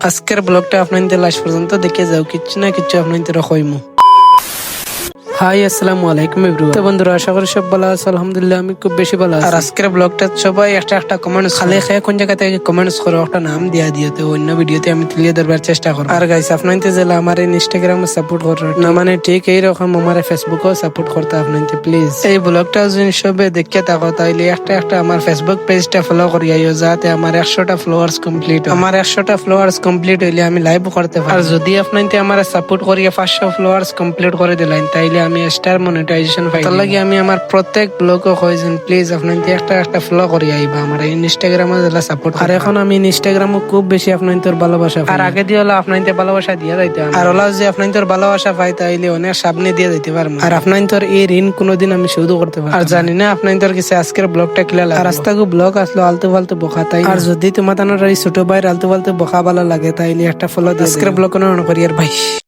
আজকের ব্লগটা আপনাদের লাস্ট পর্যন্ত দেখে যাও, কিচ্ছু না কিচ্ছু আপনাদের কইমু। হাই আসসালামু আলাইকুম এভরিওয়ান। তো বন্ধুরা, আশা করি সব ভালো আছে। আলহামদুলিল্লাহ আমি খুব বেশি ভালো আছি। আর আজকের ব্লগটা সবাই একটা কমেন্টস খালি খেয়ে কোন জায়গা থেকে কমেন্টস করে একটা নাম দিয়া দিয়েতে অন্য ভিডিওতে আমি তুলে ধরবার চেষ্টা করব। আর গাইস, আপনাদের জেলা আমার ইনস্টাগ্রামে সাপোর্ট করেন না, মানে ঠিক এইরকম আমার ফেসবুকেও সাপোর্ট করতে আপনাদের প্লিজ। এই ব্লগটা যদি সবে দেখে থাকো তাইলে একটা আমার ফেসবুক পেজটা ফলো করিয়াইও, যাতে আমার 100টা ফলোয়ার্স কমপ্লিট। আমার 100টা ফলোয়ার্স কমপ্লিট হইলে আমি লাইভ করতে পারি। আর যদি আপনাদের আমার সাপোর্ট করিয়া 500 ফলোয়ার্স কমপ্লিট করে দিলেন তাইলে আমি স্টার মনিটাইজেশন পাই। তার লাগি আমি আমার প্রত্যেক ব্লগও কইছেন প্লিজ আপনাদের একটা ফলো করি আইবা আমার ইনস্টাগ্রামে দিলা সাপোর্ট। আর এখন আমি ইনস্টাগ্রামে খুব বেশি আপনাদের ভালোবাসা পাই। আর আগে দিয়ে হলো আপনাদের ভালোবাসা দিয়া যাইতে, আর হলো যে আপনাদের ভালোবাসা পাই তাইলে অনেক সামনে দিয়ে যাইতে পারবো। আর আপনাদের এই ঋণ কোনোদিন আমি শোধ করতে পারবো। আর জানি না আপনাদের কাছে আজকের ব্লগটা কিলা লাগে। আর রাস্তাগু ব্লগ আসলো আলতু ফালতু বকা, তাই আর যদি তোমাদের এই ছোট ভাইয়ের আলতু ফালতু বকা ভালো লাগে তাইলে একটা ফলো দিয়ে আজকের ব্লগ অন করি। আর ভাই